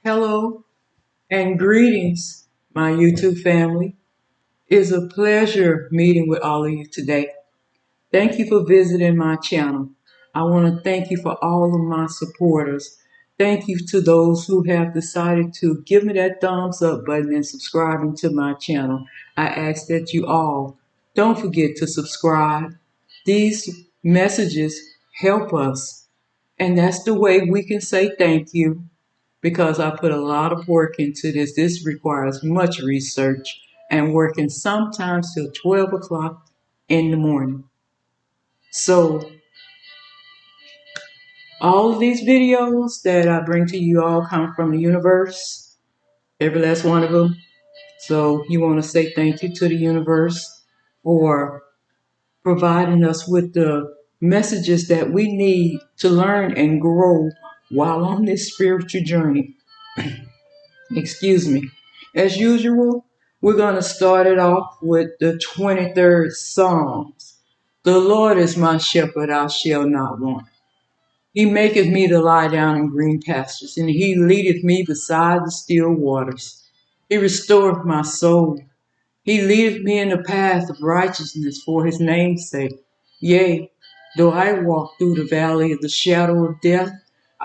Hello and greetings, my YouTube family. It's a pleasure meeting with all of you today. Thank you for visiting my channel. I want to thank you for all of my supporters. Thank you to those who have decided to give me that thumbs up button and subscribing to my channel. I ask that you all don't forget to subscribe. These messages help us, and that's the way we can say thank you because I put a lot of work into this. This requires much research and working sometimes till 12 o'clock in the morning. So all of these videos that I bring to you all come from the universe, every last one of them. So you want to say thank you to the universe for providing us with the messages that we need to learn and grow while on this spiritual journey. Excuse me. As usual, we're going to start it off with the 23rd Psalms. The Lord is my shepherd, I shall not want. He maketh me to lie down in green pastures, and he leadeth me beside the still waters. He restoreth my soul. He leadeth me in the path of righteousness for his name's sake. Yea, though I walk through the valley of the shadow of death,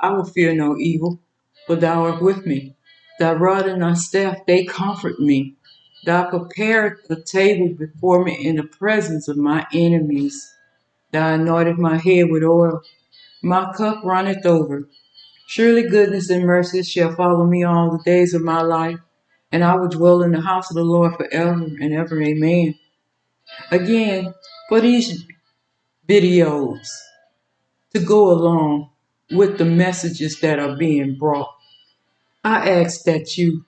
I will fear no evil, for thou art with me. Thy rod and thy staff, they comfort me. Thou preparest a table before me in the presence of my enemies. Thou anointest my head with oil. My cup runneth over. Surely goodness and mercy shall follow me all the days of my life, and I will dwell in the house of the Lord forever and ever. Amen. Again, for these videos to go along with the messages that are being brought, I ask that you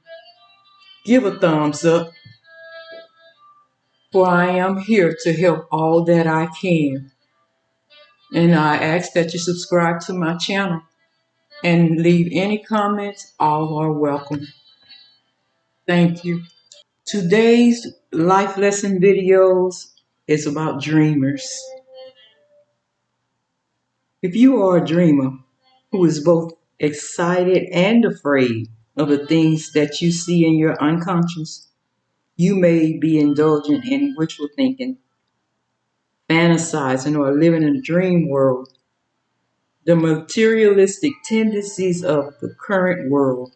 give a thumbs up, for I am here to help all that I can. And I ask that you subscribe to my channel and leave any comments. All are welcome. Thank you. Today's life lesson videos is about dreamers. If you are a dreamer who is both excited and afraid of the things that you see in your unconscious, you may be indulging in wishful thinking, fantasizing, or living in a dream world. The materialistic tendencies of the current world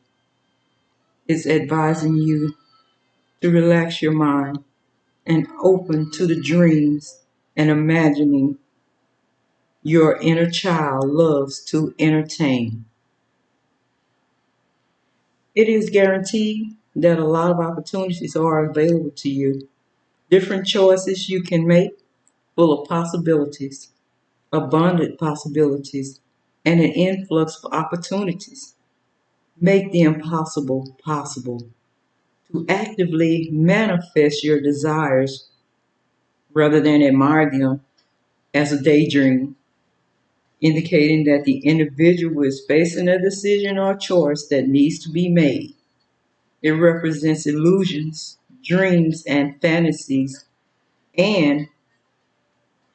is advising you to relax your mind and open to the dreams and imagining your inner child loves to entertain. It is guaranteed that a lot of opportunities are available to you. Different choices you can make, full of possibilities, abundant possibilities, and an influx of opportunities. Make the impossible possible. To actively manifest your desires rather than admire them as a daydream, indicating that the individual is facing a decision or choice that needs to be made. It represents illusions, dreams, and fantasies, and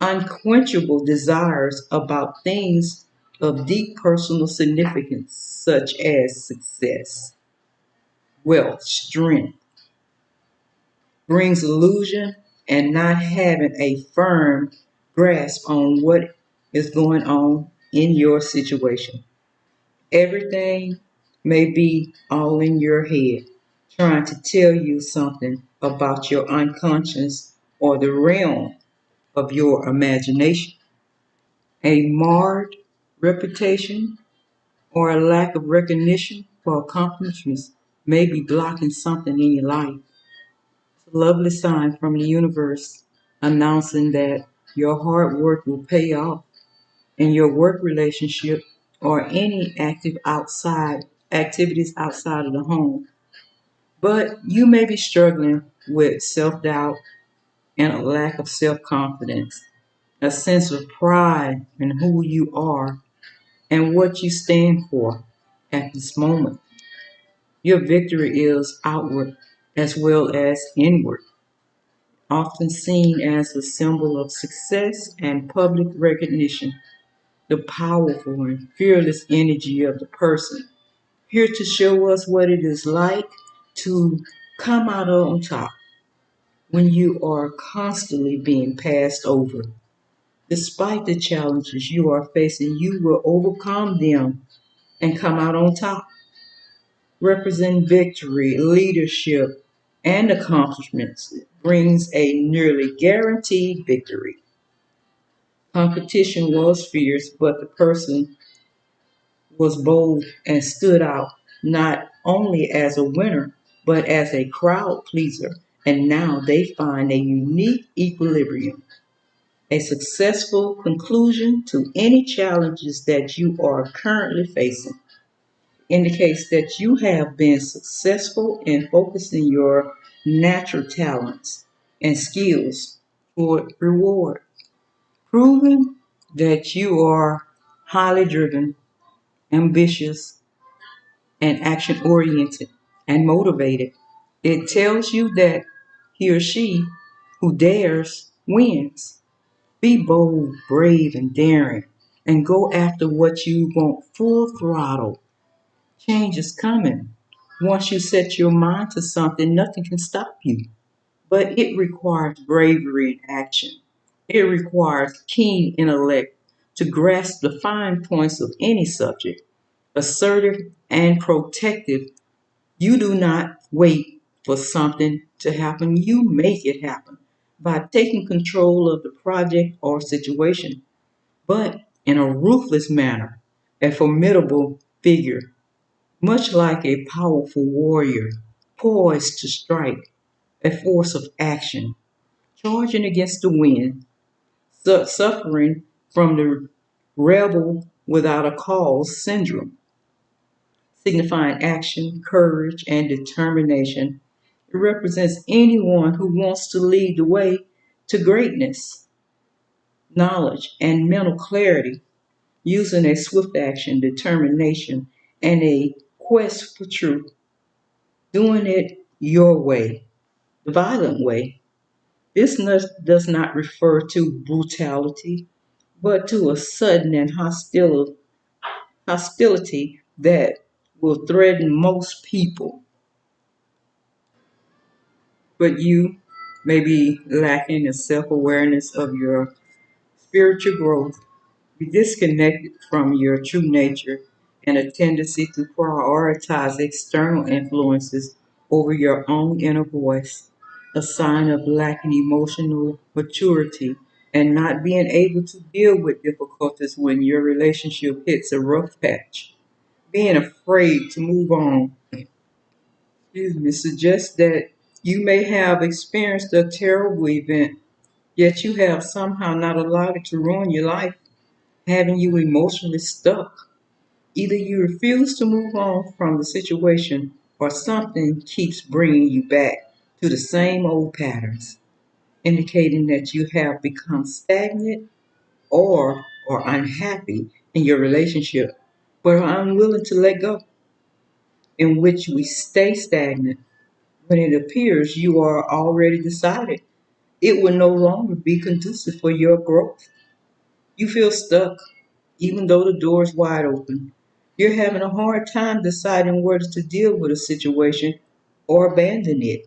unquenchable desires about things of deep personal significance, such as success, wealth, strength, brings illusion and not having a firm grasp on what is going on in your situation. Everything may be all in your head, trying to tell you something about your unconscious or the realm of your imagination. A marred reputation or a lack of recognition for accomplishments may be blocking something in your life. It's a lovely sign from the universe announcing that your hard work will pay off in your work relationship or any activities outside of the home. But you may be struggling with self-doubt and a lack of self-confidence, a sense of pride in who you are and what you stand for at this moment. Your victory is outward as well as inward, often seen as a symbol of success and public recognition. The powerful and fearless energy of the person here to show us what it is like to come out on top when you are constantly being passed over. Despite the challenges you are facing, you will overcome them and come out on top. Represent victory, leadership, and accomplishments brings a nearly guaranteed victory. Competition was fierce, but the person was bold and stood out not only as a winner, but as a crowd pleaser. And now they find a unique equilibrium, a successful conclusion to any challenges that you are currently facing. Indicates that you have been successful in focusing your natural talents and skills for reward, proving that you are highly driven, ambitious, and action oriented and motivated. It tells you that he or she who dares wins. Be bold, brave, and daring, and go after what you want full throttle. Change is coming. Once you set your mind to something, nothing can stop you. But it requires bravery and action. It requires keen intellect to grasp the fine points of any subject. Assertive and protective, you do not wait for something to happen, you make it happen by taking control of the project or situation, but in a ruthless manner, a formidable figure, much like a powerful warrior, poised to strike, a force of action, charging against the wind, suffering from the rebel without a cause syndrome, signifying action, courage, and determination. It represents anyone who wants to lead the way to greatness, knowledge, and mental clarity, using a swift action, determination, and a quest for truth, doing it your way, the violent way. This does not refer to brutality, but to a sudden and hostility that will threaten most people. But you may be lacking in self awareness of your spiritual growth. Be disconnected from your true nature and a tendency to prioritize external influences over your own inner voice, a sign of lacking emotional maturity and not being able to deal with difficulties when your relationship hits a rough patch. Being afraid to move on, excuse me, suggests that you may have experienced a terrible event, yet you have somehow not allowed it to ruin your life, having you emotionally stuck. Either you refuse to move on from the situation or something keeps bringing you back to the same old patterns, indicating that you have become stagnant or unhappy in your relationship, but are unwilling to let go, in which we stay stagnant when it appears you are already decided it will no longer be conducive for your growth. You feel stuck, even though the door is wide open. You're having a hard time deciding whether to deal with a situation or abandon it,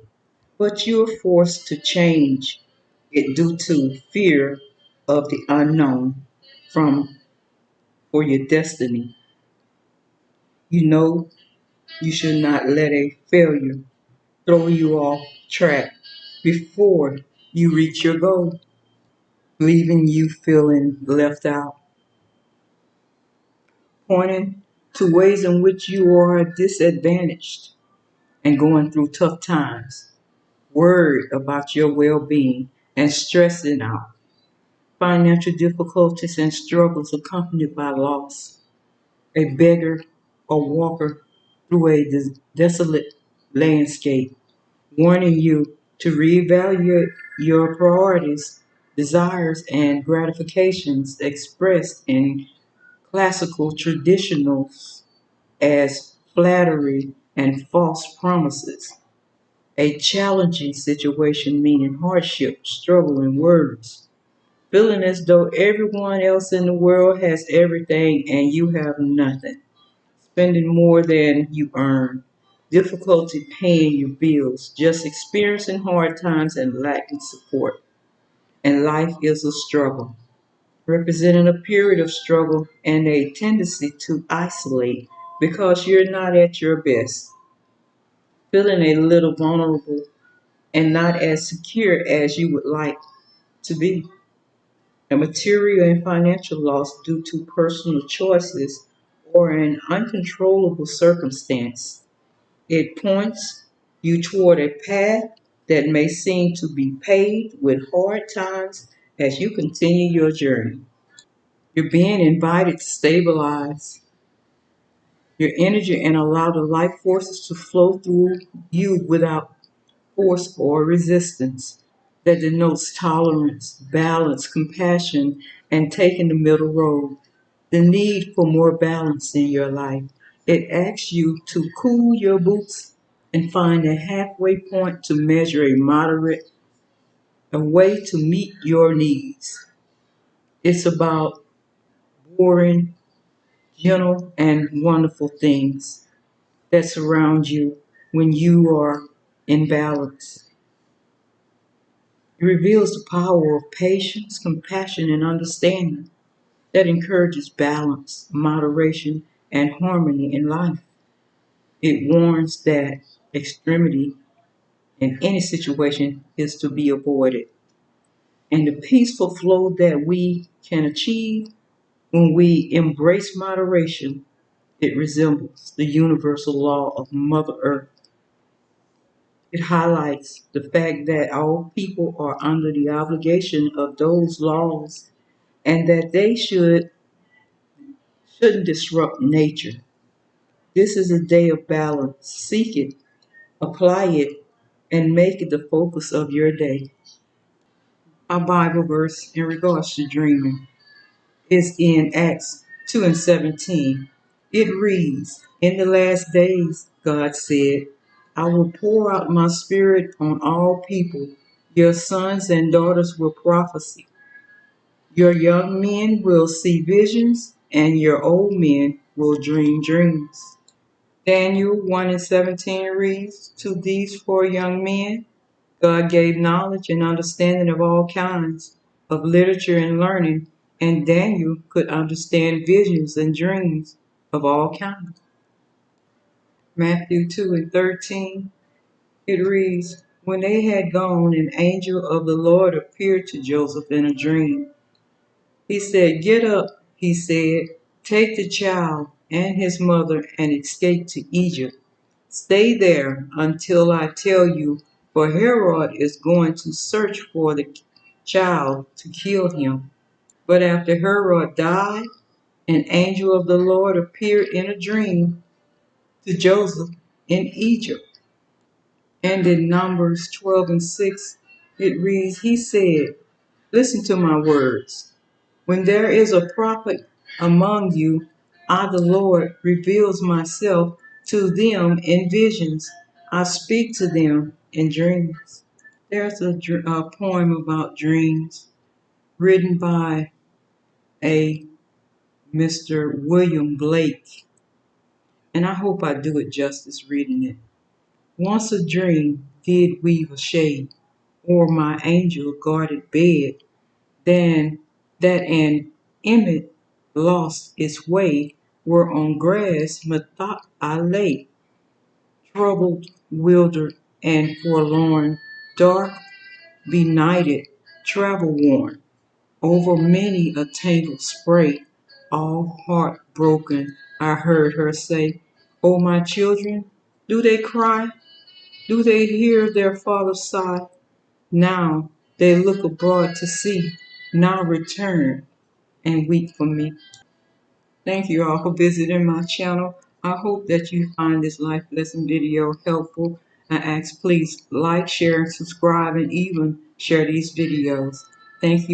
but you're forced to change it due to fear of the unknown from for your destiny. You know you should not let a failure throw you off track before you reach your goal, leaving you feeling left out, pointing to ways in which you are disadvantaged and going through tough times, worried about your well being and stressing out, financial difficulties and struggles accompanied by loss, a beggar or walker through a desolate landscape, warning you to reevaluate your priorities, desires, and gratifications expressed in classical traditionals as flattery and false promises. A challenging situation meaning hardship, struggle, and worries. Feeling as though everyone else in the world has everything and you have nothing. spending more than you earn, difficulty paying your bills, just experiencing hard times and lacking support. And life is a struggle, representing a period of struggle and a tendency to isolate because you're not at your best, feeling a little vulnerable and not as secure as you would like to be. A material and financial loss due to personal choices or an uncontrollable circumstance. It points you toward a path that may seem to be paved with hard times as you continue your journey. You're being invited to stabilize your energy and allow the life forces to flow through you without force or resistance. That denotes tolerance, balance, compassion, and taking the middle road. The need for more balance in your life. It asks you to cool your boots and find a halfway point to measure a way to meet your needs. It's about boring, gentle, and wonderful things that surround you when you are in balance. It reveals the power of patience, compassion, and understanding that encourages balance, moderation, and harmony in life. It warns that extremity in any situation is to be avoided. And the peaceful flow that we can achieve when we embrace moderation, it resembles the universal law of Mother Earth. It highlights the fact that all people are under the obligation of those laws and that they shouldn't disrupt nature. This is a day of balance. Seek it, apply it, and make it the focus of your day. Our Bible verse in regards to dreaming is in Acts 2 and 17. It reads, "In the last days, God said, I will pour out my spirit on all people. Your sons and daughters will prophesy. Your young men will see visions, and your old men will dream dreams." Daniel 1 and 17 reads, "To these four young men, God gave knowledge and understanding of all kinds of literature and learning, and Daniel could understand visions and dreams of all kinds." Matthew 2 and 13, it reads, "When they had gone, an angel of the Lord appeared to Joseph in a dream. He said, 'Get up,' he said, 'take the child and his mother and escape to Egypt. Stay there until I tell you, for Herod is going to search for the child to kill him.' But after Herod died, an angel of the Lord appeared in a dream to Joseph in Egypt." And in Numbers 12 and 6, it reads, "He said, 'Listen to my words. When there is a prophet among you, I, the Lord, reveals myself to them in visions. I speak to them in dreams.'" There's a poem about dreams written by a Mr. William Blake, and I hope I do it justice reading it. "Once a dream did weave a shade o'er my angel guarded bed, then that an emmet lost its way, where on grass methought I lay, troubled, wildered, and forlorn, dark, benighted, travel worn, over many a tangled spray, all heartbroken, I heard her say, 'O my children, do they cry? Do they hear their father sigh? Now they look abroad to see, now return and weep for me.'" Thank you all for visiting my channel. I hope that you find this life lesson video helpful. I ask please like, share, and subscribe, and even share these videos. Thank you.